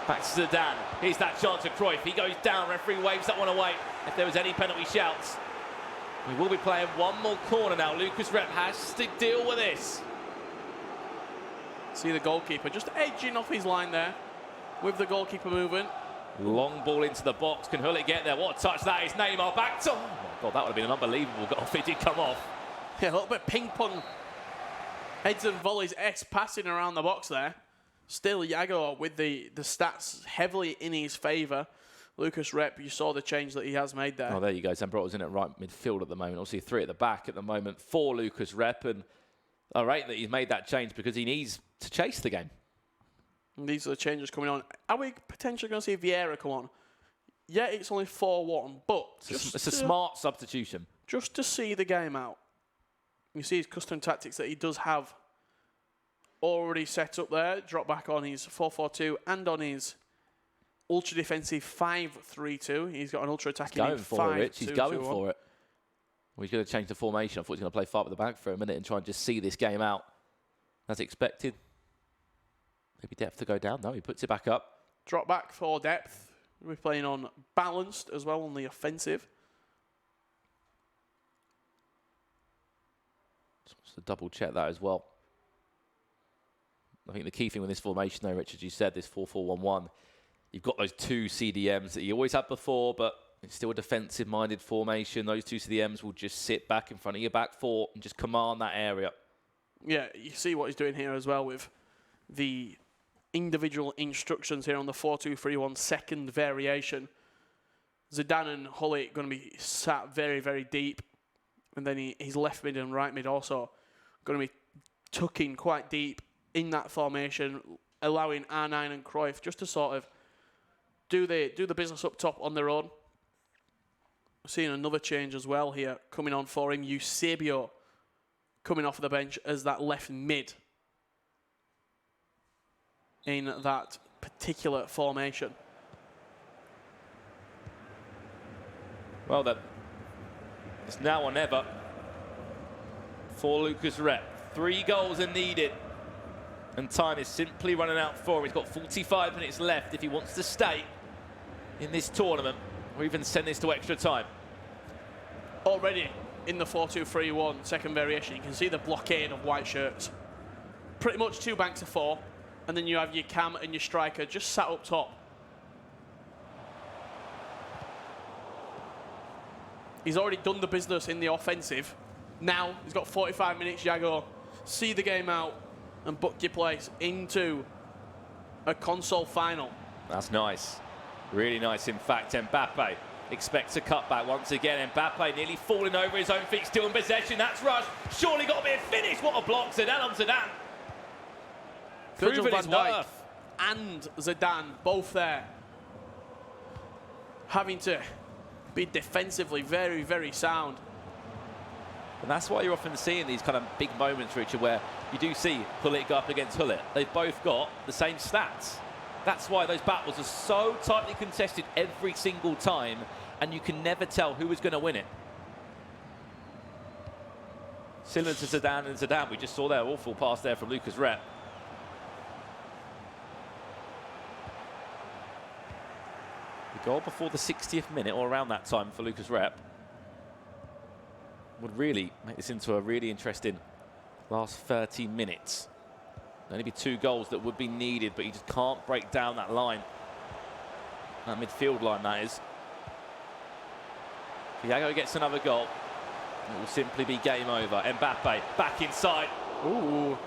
Back to Zidane. Here's that chance of Cruyff. He goes down. Referee waves that one away. If there was any penalty shouts. We will be playing one more corner now. LucasRep has to deal with this. See the goalkeeper just edging off his line there with the goalkeeper moving. Long ball into the box. Can Hullet get there? What a touch that is. Neymar back to... Oh my God, that would have been an unbelievable goal if it did come off. Yeah, a little bit ping-pong. Heads and volleys passing around the box there. Still Yago with the stats heavily in his favour. LucasRep, you saw the change that he has made there. Oh, there you go. Zambrotta's in at right midfield at the moment. Obviously, 3 at the back at the moment for LucasRep. And I rate that he's made that change because he needs to chase the game. And these are the changes coming on. Are we potentially going to see Vieira come on? Yeah, it's only 4-1, but... It's a smart substitution. Just to see the game out. You see his custom tactics that he does have already set up there. Drop back on his 4-4-2 and on his... ultra defensive 5-3-2. He's got an ultra attacking 5-2-2-1. He's going for it. Well, he's going to change the formation. I thought he was going to play 5 at the back for a minute and try and just see this game out as expected. Maybe depth to go down. No, he puts it back up. Drop back for depth. We're playing on balanced as well on the offensive. Just to double check that as well. I think the key thing with this formation though, Richard, you said this 4-4-1-1. You've got those 2 CDMs that you always had before, but it's still a defensive-minded formation. Those 2 CDMs will just sit back in front of your back 4 and just command that area. Yeah, you see what he's doing here as well with the individual instructions here on the 4-2-3-1 second variation. Zidane and Hullet going to be sat very, very deep. And then his left mid and right mid also going to be tucking quite deep in that formation, allowing R9 and Cruyff just to sort of do the business up top on their own. Seeing another change as well here coming on for him. Eusebio coming off the bench as that left mid in that particular formation. Well then, it's now or never for LucasRep. 3 goals are needed. And time is simply running out for him. He's got 45 minutes left if he wants to stay in this tournament or even send this to extra time. Already in the 4-2-3-1 second variation, you can see the blockade of white shirts. Pretty much 2 banks of 4, and then you have your cam and your striker just sat up top. He's already done the business in the offensive. Now he's got 45 minutes, Yago. See the game out and book your place into a console final. That's nice. Really nice, in fact. Mbappe expects a cutback once again. Mbappe nearly falling over his own feet, still in possession. That's Rush. Surely got to be a finish. What a block. Zidane on Zidane. Virgil Proven van his Dijk worth. and Zidane both there, having to be defensively very, very sound. And that's why you're often seeing these kind of big moments, Richard, where you do see Hullet go up against Hullet. They've both got the same stats. That's why those battles are so tightly contested every single time, and you can never tell who is going to win it. Similar to Zidane and Zidane, we just saw their awful pass there from LucasRep. The goal before the 60th minute, or around that time for LucasRep, would really make this into a really interesting last 30 minutes. Only be 2 goals that would be needed, but you just can't break down that line. That midfield line, that is. If Yago gets another goal, it will simply be game over. Mbappe back inside. Ooh.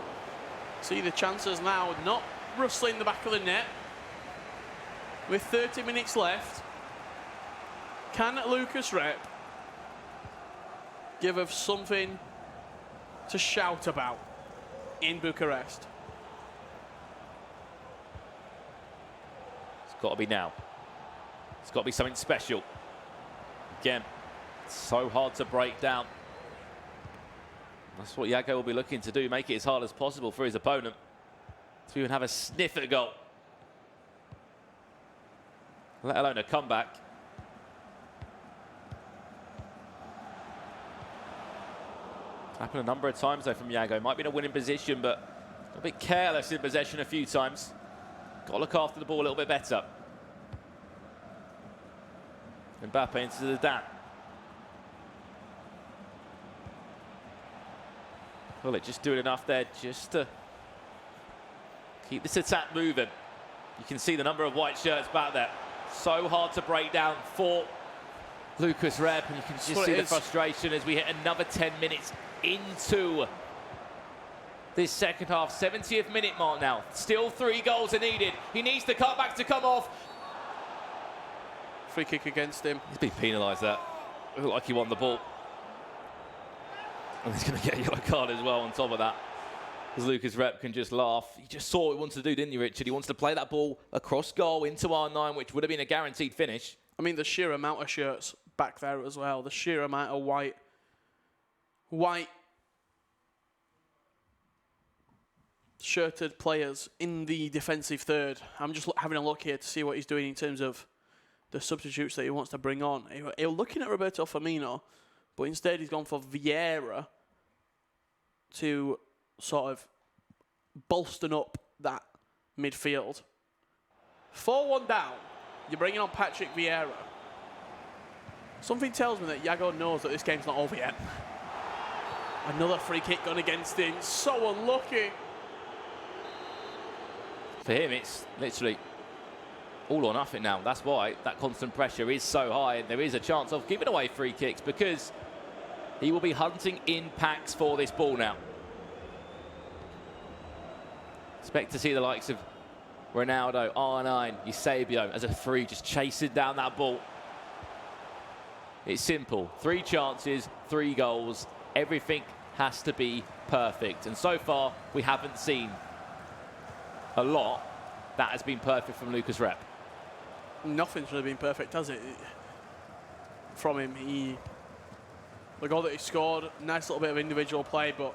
See the chances now, not rustling the back of the net. With 30 minutes left, can LucasRep give us something to shout about in Bucharest? It's got to be now. It's got to be something special. Again, it's so hard to break down. That's what Yago will be looking to do, make it as hard as possible for his opponent to even have a sniff at a goal, let alone a comeback. Happened a number of times though from Yago. Might be in a winning position, but a bit careless in possession a few times. Got to look after the ball a little bit better. Mbappe into the Dan. Well, it just doing enough there just to keep this attack moving. You can see the number of white shirts back there. So hard to break down for LucasRep, and you can just see the frustration as we hit another 10 minutes into this second half. 70th minute mark now. Still 3 goals are needed. He needs the cutback to come off. Free kick against him. He's been penalised there. It looked like he won the ball. And he's going to get a yellow card as well on top of that. Because LucasRep can just laugh. You just saw what he wanted to do, didn't you, Richard? He wants to play that ball across goal into R9, which would have been a guaranteed finish. I mean, the sheer amount of shirts back there as well. The sheer amount of white shirted players in the defensive third. I'm just having a look here to see what he's doing in terms of the substitutes that he wants to bring on. He was looking at Roberto Firmino, but instead he's gone for Vieira to sort of bolster up that midfield. 4-1 down. You're bringing on Patrick Vieira. Something tells me that Yago knows that this game's not over yet. Another free kick gone against him. So unlucky. For him, it's literally all or nothing now. That's why that constant pressure is so high, and there is a chance of giving away free kicks because he will be hunting in packs for this ball now. Expect to see the likes of Ronaldo, R9, Eusebio as a free, just chasing down that ball. It's simple. 3 chances, 3 goals. Everything has to be perfect. And so far, we haven't seen a lot that has been perfect from LucasRep. Nothing's really been perfect, has it? From him, the goal that he scored, nice little bit of individual play, but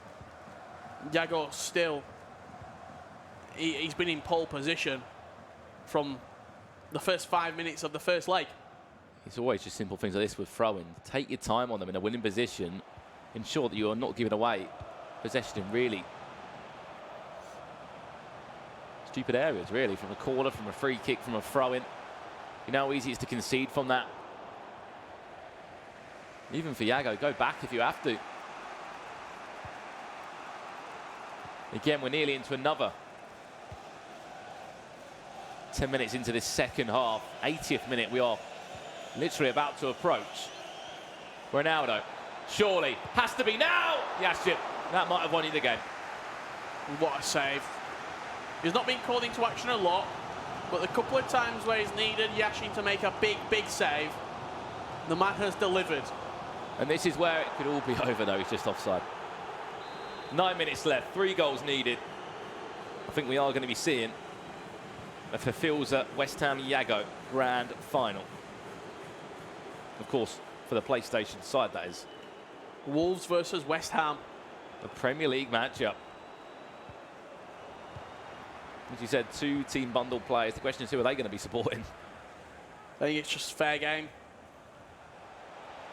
Yago still, he's been in pole position from the first 5 minutes of the first leg. It's always just simple things like this with throwing. Take your time on them in a winning position. Ensure that you are not giving away possession in really stupid areas, really, from a corner, from a free kick, from a throw-in. You know how easy it is to concede from that. Even for Yago, go back if you have to. Again, we're nearly into another 10 minutes into this second half. 80th minute, we are literally about to approach. Ronaldo, surely, has to be now! Yashim, that might have won you the game. What a save. He's not been called into action a lot, but the couple of times where he's needed Yashin to make a big, big save, the man has delivered. And this is where it could all be over, though. He's just offside. 9 minutes left, 3 goals needed. I think we are going to be seeing a Fafilza West Ham Yago grand final. Of course, for the PlayStation side, that is. Wolves versus West Ham. The Premier League matchup. As you said, 2 team bundle players. The question is, who are they going to be supporting? I think it's just fair game.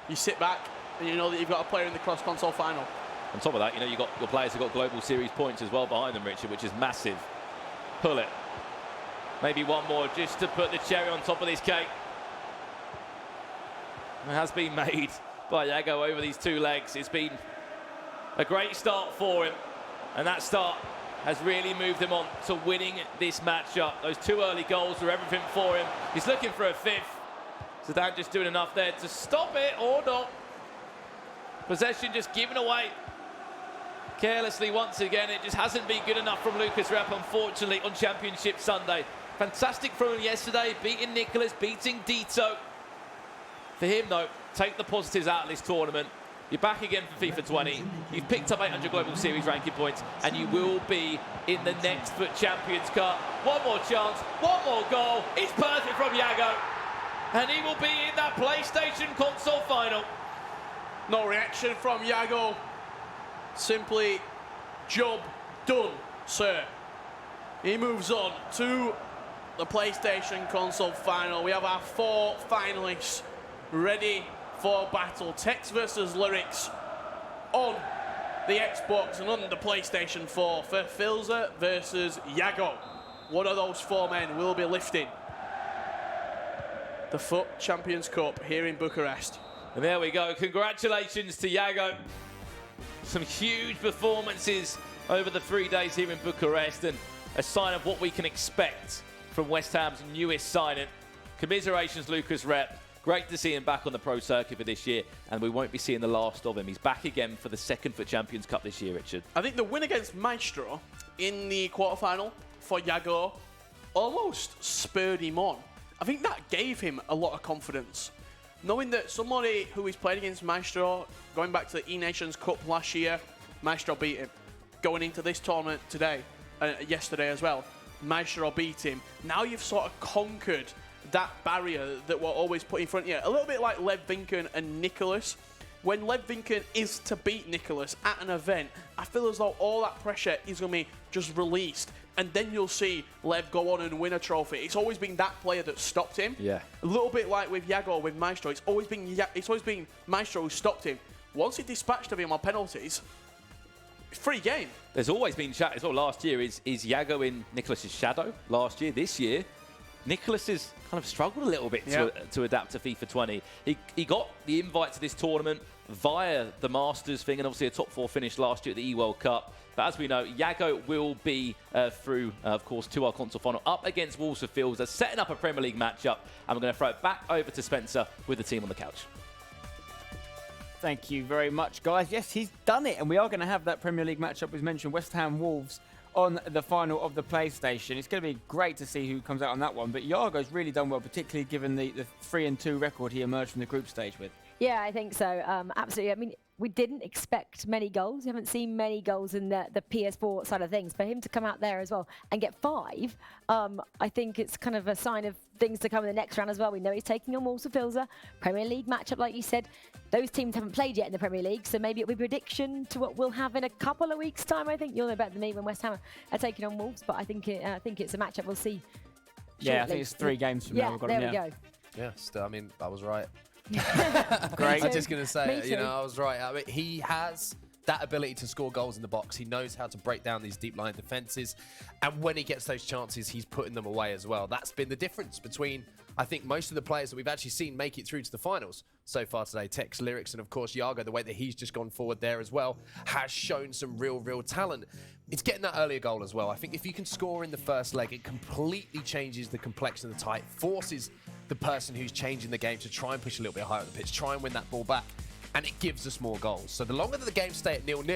You sit back and you know that you've got a player in the cross-console final. On top of that, you know, you've got your players who've got Global Series points as well behind them, Richard, which is massive. Pull it. Maybe one more just to put the cherry on top of this cake. It has been made by Yago over these 2 legs. It's been a great start for him, and that start has really moved him on to winning this matchup. Those 2 early goals were everything for him. He's looking for a 5th. Zidane just doing enough there to stop it or not. Possession just given away. carelessly once again. It just hasn't been good enough from LucasRep, unfortunately, on Championship Sunday. Fantastic from him yesterday, beating Nicholas, beating Dito. For him, though, take the positives out of this tournament. You're back again for FIFA 20. You've picked up 800 Global Series ranking points, and you will be in the next FUT Champions Cup. One more chance, one more goal. It's perfect from Yago. And he will be in that PlayStation console final. No reaction from Yago. Simply, job done, sir. He moves on to the PlayStation console final. We have our 4 finalists ready for battle. Tex versus Lyrics on the Xbox and on the PlayStation 4 for Filza versus Yago. One of those 4 men will be lifting the FUT Champions Cup here in Bucharest. And there we go. Congratulations to Yago. Some huge performances over the 3 days here in Bucharest, and a sign of what we can expect from West Ham's newest signing. Commiserations, LucasRep. Great to see him back on the pro circuit for this year, and we won't be seeing the last of him. He's back again for the second FUT Champions Cup this year, Richard. I think the win against Maestro in the quarterfinal for Yago almost spurred him on. I think that gave him a lot of confidence. Knowing that somebody who he's played against Maestro, going back to the E-Nations Cup last year, Maestro beat him. Going into this tournament today, yesterday as well, Maestro beat him. Now you've sort of conquered that barrier that we're always put in front of you. A little bit like Lev Vinken and Nicholas. When Lev Vinken is to beat Nicholas at an event, I feel as though all that pressure is going to be just released. And then you'll see Lev go on and win a trophy. It's always been that player that stopped him. Yeah. A little bit like with Yago, with Maestro. It's always been Maestro who stopped him. Once he dispatched of him on penalties, it's free game. There's always been chat as well. Last year, is Yago in Nicholas's shadow? Last year, this year, Nicholas has kind of struggled a little bit to adapt to FIFA 20. He got the invite to this tournament via the Masters thing, and obviously a top 4 finish last year at the E-World Cup. But as we know, Yago will be through, of course, to our console final up against Wolves of Fields. They're setting up a Premier League matchup, and we're going to throw it back over to Spencer with the team on the couch. Thank you very much, guys. Yes, he's done it, and we are going to have that Premier League matchup, as mentioned, West Ham Wolves on the final of the PlayStation. It's going to be great to see who comes out on that one, but Yago's really done well, particularly given the 3-2 record he emerged from the group stage with. Yeah, I think so. Absolutely. I mean, we didn't expect many goals. We haven't seen many goals in the PS4 side of things. For him to come out there as well and get 5, I think it's kind of a sign of things to come in the next round as well. We know he's taking on Wolves of Filza, Premier League matchup, like you said. Those teams haven't played yet in the Premier League, so maybe it'll be prediction to what we'll have in a couple of weeks' time. I think you'll know better than me when West Ham are taking on Wolves, but I think it's a matchup we'll see shortly. Yeah, I think it's 3 games from now. There we go. Yeah, still, I mean, I was right. Great. I'm just going to say, Me too. I was right. I mean, he has that ability to score goals in the box. He knows how to break down these deep line defenses. And when he gets those chances, he's putting them away as well. That's been the difference between, I think, most of the players that we've actually seen make it through to the finals so far today. Tex, Lyrics, and of course, Yago, the way that he's just gone forward there as well, has shown some real talent. It's getting that earlier goal as well. I think if you can score in the first leg, it completely changes the complexion of the tie. It forces the person who's changing the game to try and push a little bit higher on the pitch, try and win that ball back, and it gives us more goals. So the longer that the games stay at 0-0,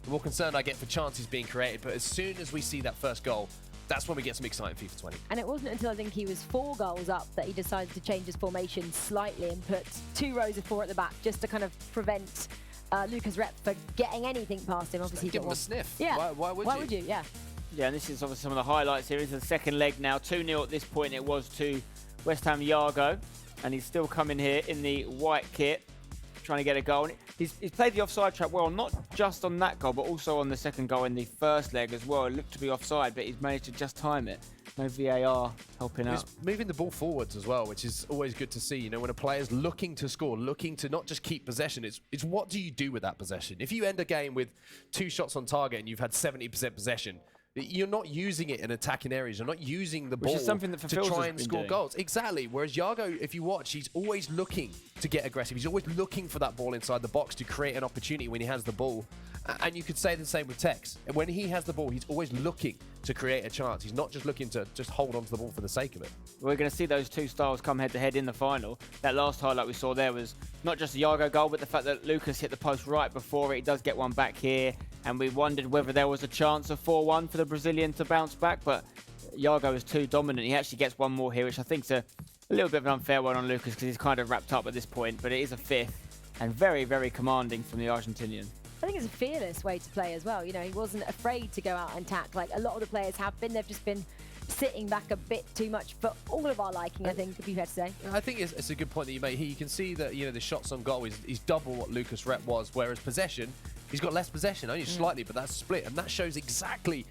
the more concerned I get for chances being created. But as soon as we see that first goal, that's when we get some exciting FIFA 20. And it wasn't until I think he was 4 goals up that he decided to change his formation slightly and put 2 rows of 4 at the back just to kind of prevent LucasRep for getting anything past him. Obviously, give him a sniff. Yeah. Why would you? Yeah. Yeah, and this is obviously some of the highlights here. It's the second leg now. 2-0 at this point. It was to West Ham Yago, and he's still coming here in the white kit, trying to get a goal. And he's played the offside trap well, not just on that goal, but also on the second goal in the first leg as well. It looked to be offside, but he's managed to just time it. No VAR helping out. He's moving the ball forwards as well, which is always good to see. You know, when a player's looking to score, looking to not just keep possession, it's what do you do with that possession? If you end a game with 2 shots on target and you've had 70% possession, you're not using it in attacking areas. You're not using the ball to try and score goals. Exactly. Whereas Yago, if you watch, he's always looking to get aggressive. He's always looking for that ball inside the box to create an opportunity when he has the ball. And you could say the same with Tex. When he has the ball, he's always looking to create a chance. He's not just looking to just hold on to the ball for the sake of it. We're going to see those 2 styles come head-to-head in the final. That last highlight we saw there was not just the Yago goal, but the fact that Lucas hit the post right before it. He does get one back here. and we wondered whether there was a chance of 4-1 for the Brazilian to bounce back, but Yago is too dominant. He actually gets one more here, which I think is a little bit of an unfair one on Lucas because he's kind of wrapped up at this point, but it is a 5th and very, very commanding from the Argentinian. I think it's a fearless way to play as well. You know, he wasn't afraid to go out and attack like a lot of the players have been. They've just been sitting back a bit too much for all of our liking, I think, could be fair to say. I think it's a good point that you made here. You can see that, you know, the shots on goal is double what LucasRep was, whereas possession, he's got less possession, only slightly, but that's split. And that shows exactly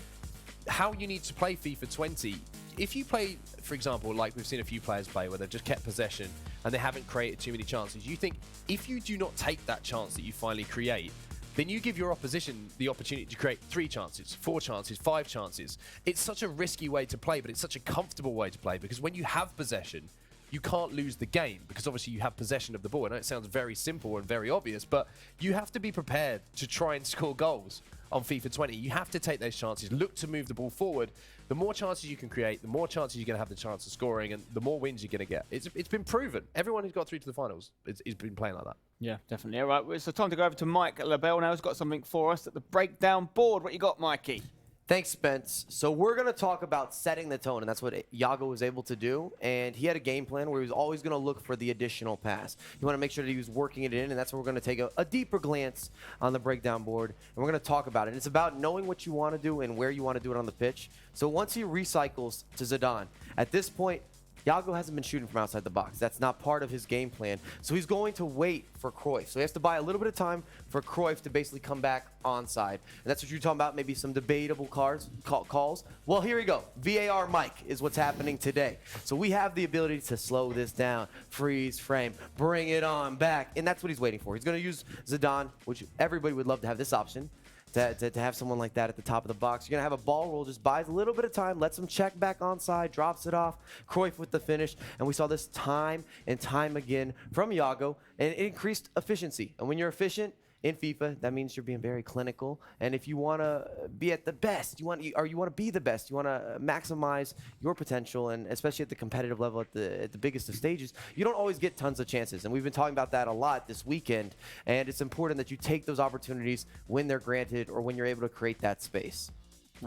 how you need to play FIFA 20. If you play, for example, like we've seen a few players play where they've just kept possession and they haven't created too many chances, you think if you do not take that chance that you finally create, then you give your opposition the opportunity to create 3 chances, 4 chances, 5 chances. It's such a risky way to play, but it's such a comfortable way to play because when you have possession, you can't lose the game because obviously you have possession of the ball. I know it sounds very simple and very obvious, but you have to be prepared to try and score goals on FIFA 20. You have to take those chances, look to move the ball forward. The more chances you can create, the more chances you're going to have the chance of scoring, and the more wins you're going to get. It's been proven. Everyone who's got through to the finals has been playing like that. Yeah, definitely. All right, so time to go over to Mike LaBelle now. He's got something for us at the breakdown board. What you got, Mikey? Thanks, Spence. So we're going to talk about setting the tone, and that's what Yago was able to do. And he had a game plan where he was always going to look for the additional pass. You want to make sure that he was working it in, and that's where we're going to take a deeper glance on the breakdown board, and we're going to talk about it. It's about knowing what you want to do and where you want to do it on the pitch. So once he recycles to Zidane, at this point, Yago hasn't been shooting from outside the box. That's not part of his game plan. So he's going to wait for Cruyff. So he has to buy a little bit of time for Cruyff to basically come back onside. And that's what you're talking about, maybe some debatable calls. Well, here we go. VAR Mike is what's happening today. So we have the ability to slow this down, freeze frame, bring it on back. And that's what he's waiting for. He's going to use Zidane, which everybody would love to have this option. To have someone like that at the top of the box. You're going to have a ball roll, just buys a little bit of time, lets him check back onside, drops it off, Cruyff with the finish, and we saw this time and time again from Yago, and it increased efficiency. And when you're efficient in FIFA, that means you're being very clinical, and if you want to be at the best, you want to be the best, you want to maximize your potential, and especially at the competitive level, at the biggest of stages, you don't always get tons of chances, and we've been talking about that a lot this weekend, and it's important that you take those opportunities when they're granted or when you're able to create that space.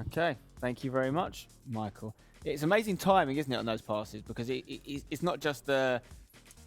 Okay, thank you very much, Michael. It's amazing timing, isn't it, on those passes, because it's not just the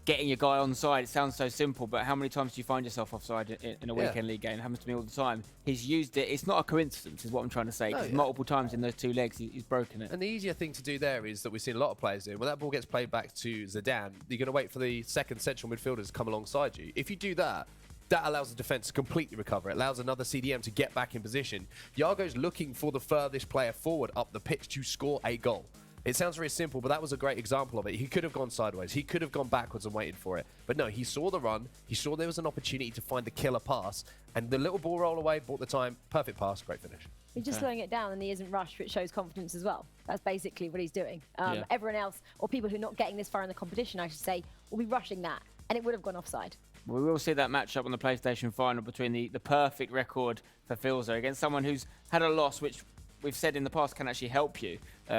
getting your guy onside. It sounds so simple, but how many times do you find yourself offside in a weekend league game? It happens to me all the time. He's used it. It's not a coincidence, is what I'm trying to say. Because multiple times in those 2 legs, he's broken it. And the easier thing to do there is that we've seen a lot of players do. When that ball gets played back to Zidane, you're going to wait for the second central midfielders to come alongside you. If you do that, that allows the defense to completely recover. It allows another CDM to get back in position. Yago's looking for the furthest player forward up the pitch to score a goal. It sounds very simple, but that was a great example of it. He could have gone sideways. He could have gone backwards and waited for it. But no, he saw the run. He saw there was an opportunity to find the killer pass. And the little ball roll away, bought the time. Perfect pass, great finish. He's just slowing it down and he isn't rushed, which shows confidence as well. That's basically what he's doing. Yeah. Everyone else, or people who are not getting this far in the competition, I should say, will be rushing that. And it would have gone offside. We will see that matchup on the PlayStation final between the perfect record for Filza against someone who's had a loss, which we've said in the past can actually help you.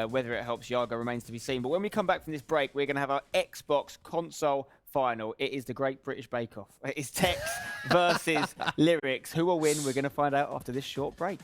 Whether it helps Yago remains to be seen. But when we come back from this break, we're going to have our Xbox console final. It is the Great British Bake Off. It is Tex versus Lyrics. Who will win? We're going to find out after this short break.